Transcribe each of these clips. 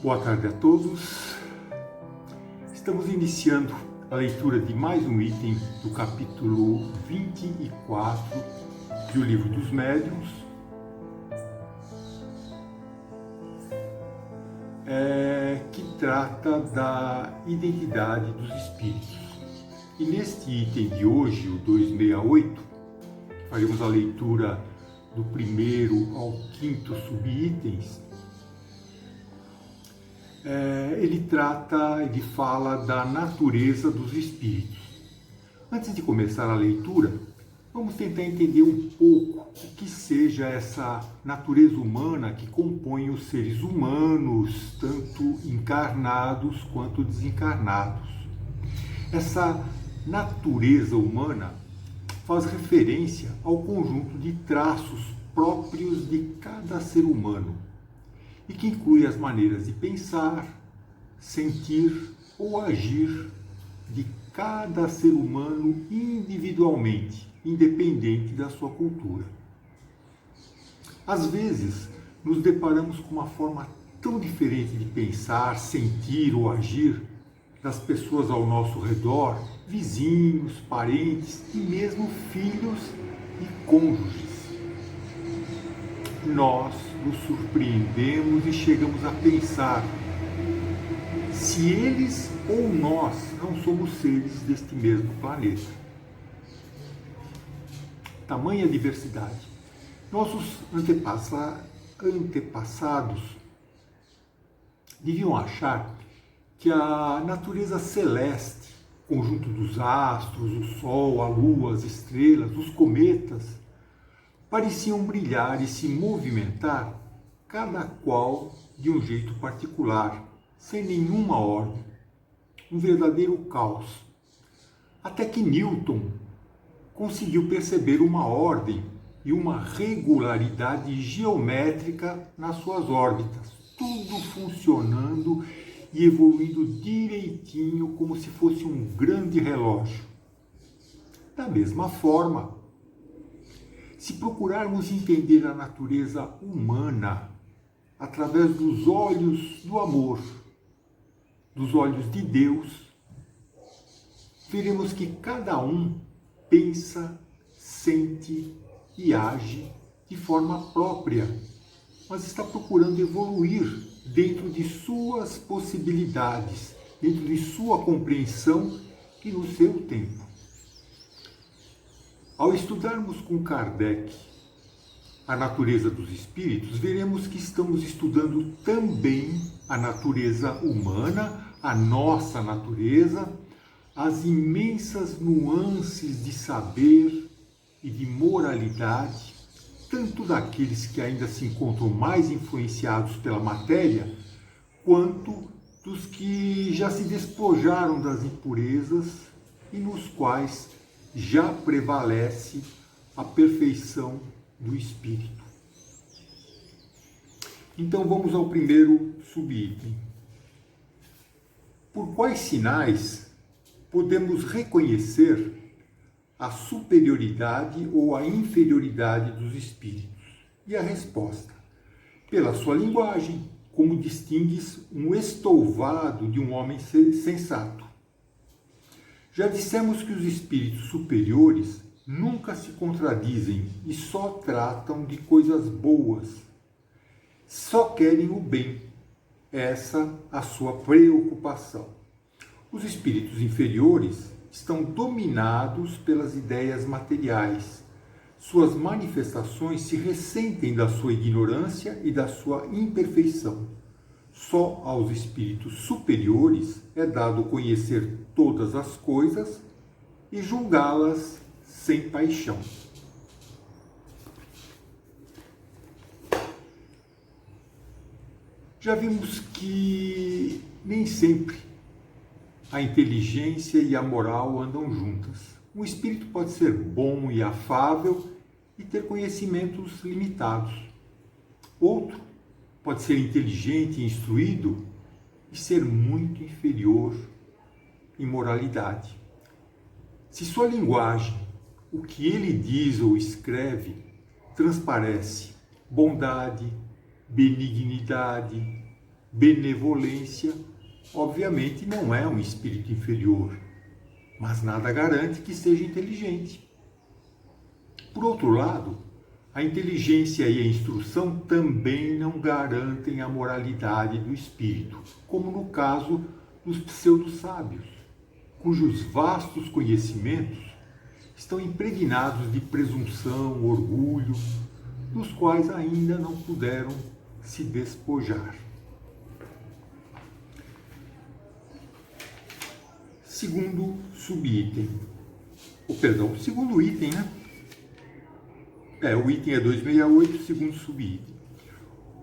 Boa tarde a todos. Estamos iniciando a leitura de mais um item do capítulo 24 do Livro dos Médiuns, que trata da identidade dos espíritos. E neste item de hoje, o 268, faremos a leitura do primeiro ao quinto subitens. Ele fala da natureza dos espíritos. Antes de começar a leitura, vamos tentar entender um pouco o que seja essa natureza humana que compõe os seres humanos, tanto encarnados quanto desencarnados. Essa natureza humana faz referência ao conjunto de traços próprios de cada ser humano, e que inclui as maneiras de pensar, sentir ou agir de cada ser humano individualmente, independente da sua cultura. Às vezes, nos deparamos com uma forma tão diferente de pensar, sentir ou agir das pessoas ao nosso redor, vizinhos, parentes e mesmo filhos e cônjuges. Nós nos surpreendemos e chegamos a pensar se eles ou nós não somos seres deste mesmo planeta. Tamanha diversidade. Nossos antepassados deviam achar que a natureza celeste, conjunto dos astros, o Sol, a Lua, as estrelas, os cometas, pareciam brilhar e se movimentar, cada qual de um jeito particular, sem nenhuma ordem, um verdadeiro caos. Até que Newton conseguiu perceber uma ordem e uma regularidade geométrica nas suas órbitas, tudo funcionando e evoluindo direitinho como se fosse um grande relógio. Da mesma forma, se procurarmos entender a natureza humana através dos olhos do amor, dos olhos de Deus, veremos que cada um pensa, sente e age de forma própria, mas está procurando evoluir dentro de suas possibilidades, dentro de sua compreensão e no seu tempo. Ao estudarmos com Kardec a natureza dos espíritos, veremos que estamos estudando também a natureza humana, a nossa natureza, as imensas nuances de saber e de moralidade, tanto daqueles que ainda se encontram mais influenciados pela matéria, quanto dos que já se despojaram das impurezas e nos quais já prevalece a perfeição do espírito. Então vamos ao primeiro subitem. Por quais sinais podemos reconhecer a superioridade ou a inferioridade dos espíritos? E a resposta: pela sua linguagem, como distingues um estouvado de um homem sensato. Já dissemos que os espíritos superiores nunca se contradizem e só tratam de coisas boas. Só querem o bem. Essa a sua preocupação. Os espíritos inferiores estão dominados pelas ideias materiais. Suas manifestações se ressentem da sua ignorância e da sua imperfeição. Só aos espíritos superiores é dado conhecer todas as coisas e julgá-las sem paixão. Já vimos que nem sempre a inteligência e a moral andam juntas. Um espírito pode ser bom e afável e ter conhecimentos limitados. Outro pode ser inteligente e instruído e ser muito inferior em moralidade. Se sua linguagem, o que ele diz ou escreve, transparece bondade, benignidade, benevolência, obviamente não é um espírito inferior, mas nada garante que seja inteligente. Por outro lado, a inteligência e a instrução também não garantem a moralidade do espírito, como no caso dos pseudo-sábios, cujos vastos conhecimentos estão impregnados de presunção, orgulho, dos quais ainda não puderam se despojar. Segundo subitem, segundo item, né? O item é 268, segundo subitem.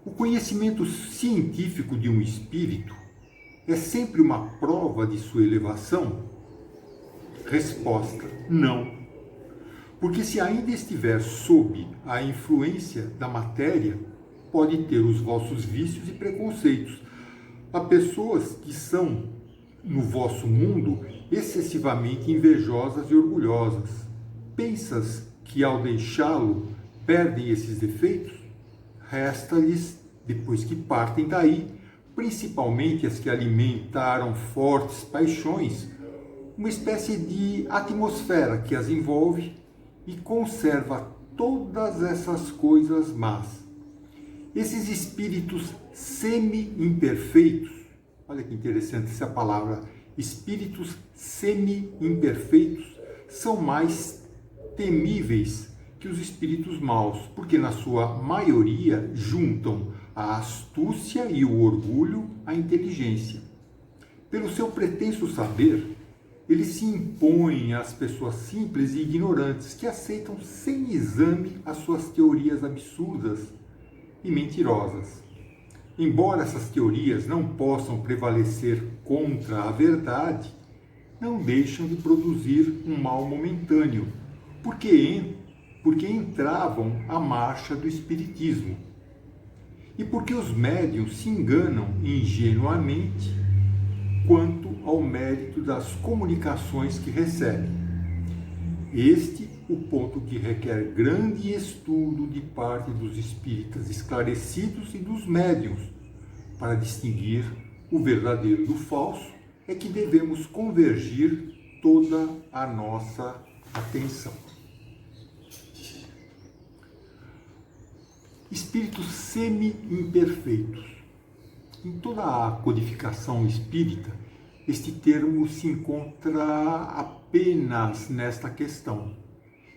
O conhecimento científico de um espírito é sempre uma prova de sua elevação? Resposta: não. Porque se ainda estiver sob a influência da matéria, pode ter os vossos vícios e preconceitos. Há pessoas que são, no vosso mundo, excessivamente invejosas e orgulhosas. Pensas que ao deixá-lo perdem esses defeitos? Resta-lhes, depois que partem daí, principalmente as que alimentaram fortes paixões, uma espécie de atmosfera que as envolve e conserva todas essas coisas más. Esses espíritos semi-imperfeitos, olha que interessante essa palavra, espíritos semi-imperfeitos, são mais temíveis que os espíritos maus, porque na sua maioria juntam a astúcia e o orgulho à inteligência. Pelo seu pretenso saber, eles se impõem às pessoas simples e ignorantes que aceitam sem exame as suas teorias absurdas e mentirosas. Embora essas teorias não possam prevalecer contra a verdade, não deixam de produzir um mal momentâneo, porque entravam a marcha do espiritismo. E porque os médiuns se enganam ingenuamente quanto ao mérito das comunicações que recebem. Este o ponto que requer grande estudo de parte dos espíritas esclarecidos e dos médiuns. Para distinguir o verdadeiro do falso, é que devemos convergir toda a nossa atenção. Espíritos semi-imperfeitos. Em toda a codificação espírita, este termo se encontra apenas nesta questão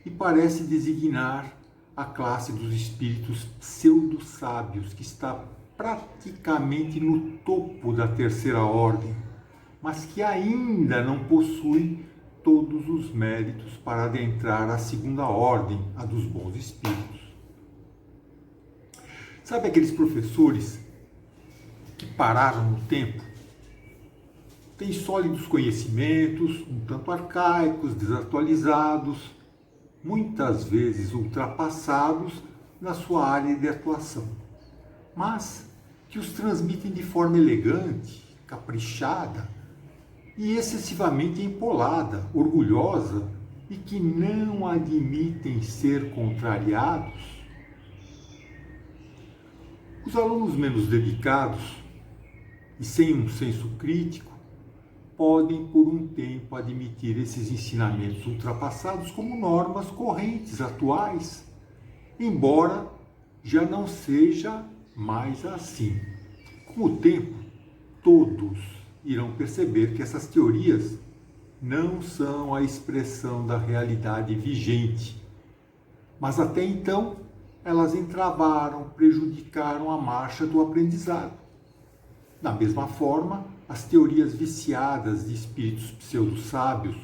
e parece designar a classe dos espíritos pseudo-sábios, que está praticamente no topo da terceira ordem, mas que ainda não possui todos os méritos para adentrar a segunda ordem, a dos bons espíritos. Sabe aqueles professores que pararam no tempo? Têm sólidos conhecimentos, um tanto arcaicos, desatualizados, muitas vezes ultrapassados na sua área de atuação, mas que os transmitem de forma elegante, caprichada e excessivamente empolada, orgulhosa, e que não admitem ser contrariados. Os alunos menos dedicados e sem um senso crítico podem, por um tempo, admitir esses ensinamentos ultrapassados como normas correntes atuais, embora já não seja mais assim. Com o tempo, todos irão perceber que essas teorias não são a expressão da realidade vigente, mas até então elas entravaram, prejudicaram a marcha do aprendizado. Da mesma forma, as teorias viciadas de espíritos pseudo-sábios,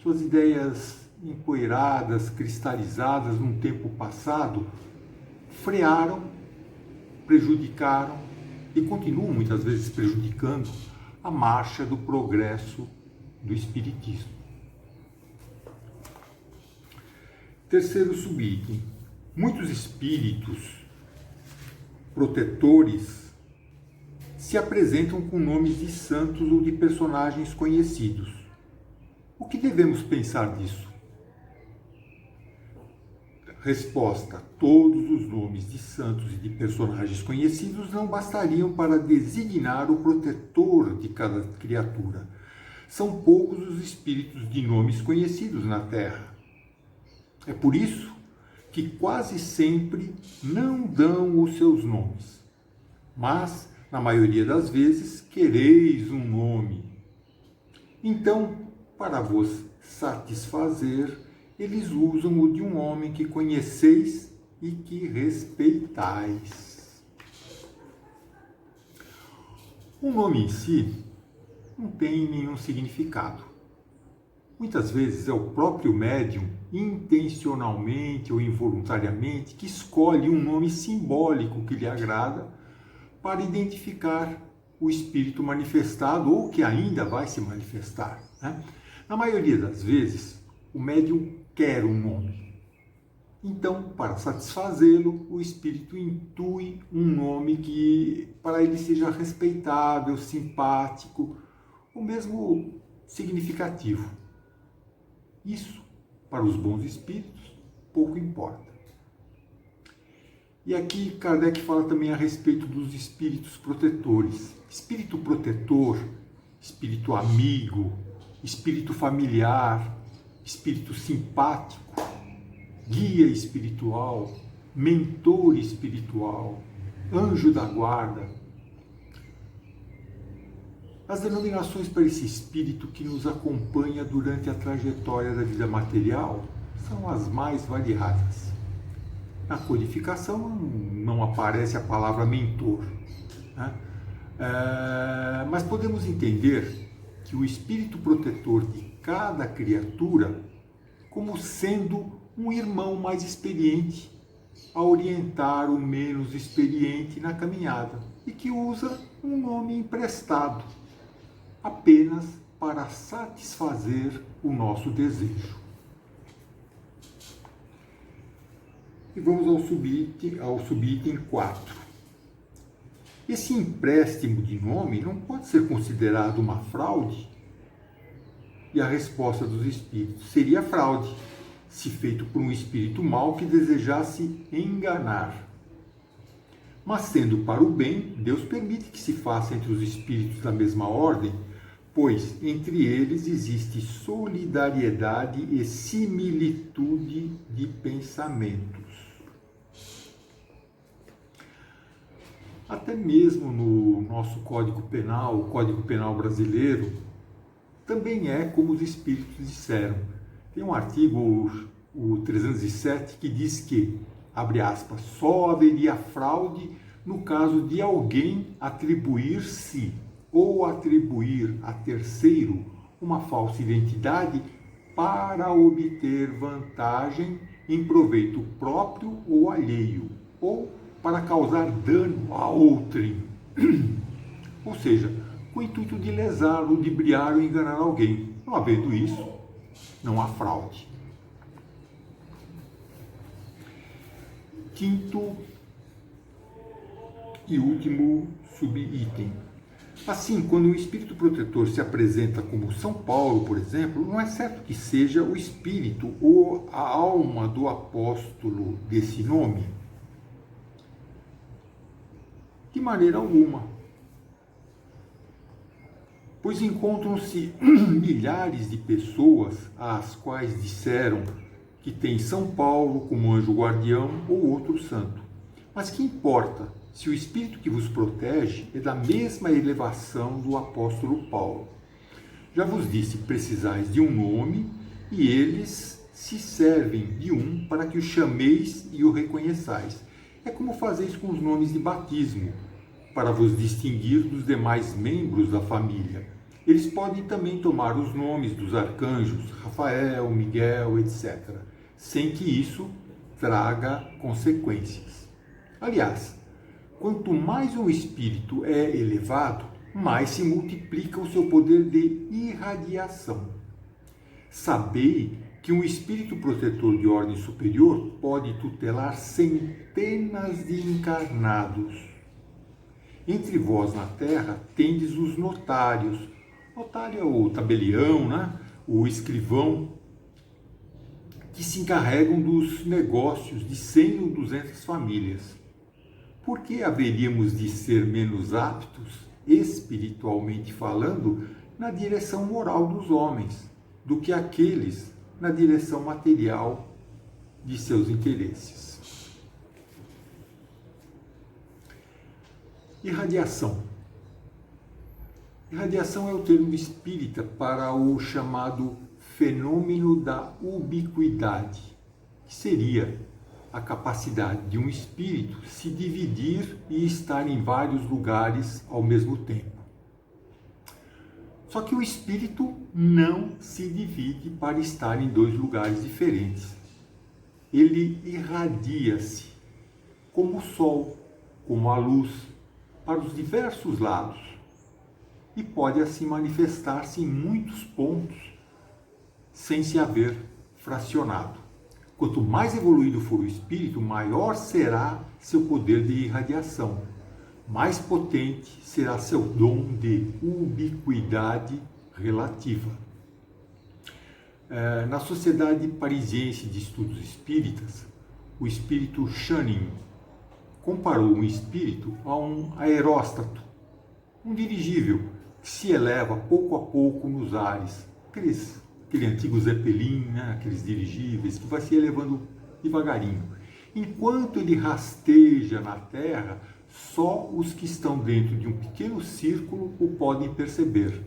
suas ideias empoeiradas, cristalizadas num tempo passado, frearam, prejudicaram e continuam muitas vezes prejudicando a marcha do progresso do espiritismo. Terceiro subitem. Muitos espíritos protetores se apresentam com nomes de santos ou de personagens conhecidos. O que devemos pensar disso? Resposta: todos os nomes de santos e de personagens conhecidos não bastariam para designar o protetor de cada criatura. São poucos os espíritos de nomes conhecidos na Terra. É por isso que quase sempre não dão os seus nomes, mas, na maioria das vezes, quereis um nome. Então, para vos satisfazer, eles usam o de um homem que conheceis e que respeitais. O nome em si não tem nenhum significado. Muitas vezes é o próprio médium, intencionalmente ou involuntariamente, que escolhe um nome simbólico que lhe agrada para identificar o espírito manifestado ou que ainda vai se manifestar, né? Na maioria das vezes, o médium quer um nome. Então, para satisfazê-lo, o espírito intui um nome que para ele seja respeitável, simpático, ou mesmo significativo. Isso, para os bons espíritos, pouco importa. E aqui Kardec fala também a respeito dos espíritos protetores. Espírito protetor, espírito amigo, espírito familiar, espírito simpático, guia espiritual, mentor espiritual, anjo da guarda. As denominações para esse espírito que nos acompanha durante a trajetória da vida material são as mais variadas. Na codificação não aparece a palavra mentor, né? Mas podemos entender que o espírito protetor de cada criatura como sendo um irmão mais experiente a orientar o menos experiente na caminhada e que usa um nome emprestado apenas para satisfazer o nosso desejo. E vamos ao subitem 4. Esse empréstimo de nome não pode ser considerado uma fraude? E a resposta dos espíritos: seria fraude, se feito por um espírito mau que desejasse enganar. Mas sendo para o bem, Deus permite que se faça entre os espíritos da mesma ordem, pois entre eles existe solidariedade e similitude de pensamentos. Até mesmo no nosso Código Penal, o Código Penal brasileiro, também é como os espíritos disseram. Tem um artigo, o 307, que diz que, abre aspas, só haveria fraude no caso de alguém atribuir-se ou atribuir a terceiro uma falsa identidade para obter vantagem em proveito próprio ou alheio, ou para causar dano a outrem. Ou seja, com o intuito de lesar, ludibriar ou enganar alguém. Não havendo isso, não há fraude. Quinto e último subitem. Assim, quando o espírito protetor se apresenta como São Paulo, por exemplo, não é certo que seja o espírito ou a alma do apóstolo desse nome? De maneira alguma. Pois encontram-se milhares de pessoas às quais disseram que tem São Paulo como anjo guardião ou outro santo. Mas que importa se o espírito que vos protege é da mesma elevação do apóstolo Paulo? Já vos disse, precisais de um nome, e eles se servem de um para que o chameis e o reconheçais. É como fazeis com os nomes de batismo, para vos distinguir dos demais membros da família. Eles podem também tomar os nomes dos arcanjos, Rafael, Miguel, etc., sem que isso traga consequências. Aliás, quanto mais um espírito é elevado, mais se multiplica o seu poder de irradiação. Sabei que um espírito protetor de ordem superior pode tutelar centenas de encarnados. Entre vós na terra tendes os notários. Notário é o tabelião, né? O escrivão, que se encarregam dos negócios de 100 ou 200 famílias. Por que haveríamos de ser menos aptos, espiritualmente falando, na direção moral dos homens, do que aqueles na direção material de seus interesses? Irradiação. Irradiação é o termo espírita para o chamado fenômeno da ubiquidade, que seria a capacidade de um espírito se dividir e estar em vários lugares ao mesmo tempo. Só que o espírito não se divide para estar em dois lugares diferentes. Ele irradia-se como o sol, como a luz, para os diversos lados, e pode assim manifestar-se em muitos pontos sem se haver fracionado. Quanto mais evoluído for o espírito, maior será seu poder de irradiação, mais potente será seu dom de ubiquidade relativa. Na Sociedade Parisiense de Estudos Espíritas, o espírito Channing comparou um espírito a um aeróstato, um dirigível que se eleva pouco a pouco nos ares, aquele antigo Zeppelin, né? Aqueles dirigíveis que vai se elevando devagarinho. Enquanto ele rasteja na terra, só os que estão dentro de um pequeno círculo o podem perceber.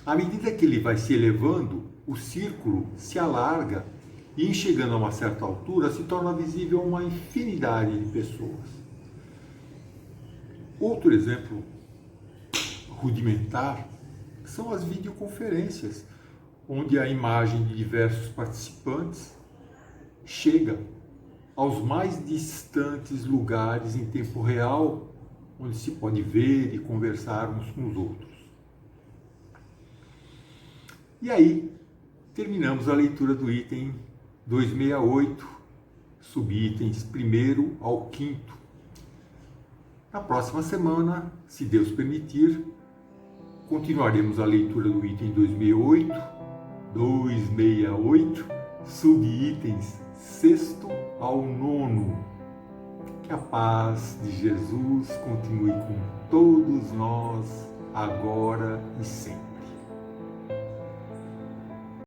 À medida que ele vai se elevando, o círculo se alarga e, em chegando a uma certa altura, se torna visível a uma infinidade de pessoas. Outro exemplo rudimentar são as videoconferências, onde a imagem de diversos participantes chega aos mais distantes lugares em tempo real, onde se pode ver e conversar uns com os outros. E aí, terminamos a leitura do item 268, subitens 1º ao 5º. Na próxima semana, se Deus permitir, continuaremos a leitura do item 268, subitens 6º ao 9º. Que a paz de Jesus continue com todos nós, agora e sempre.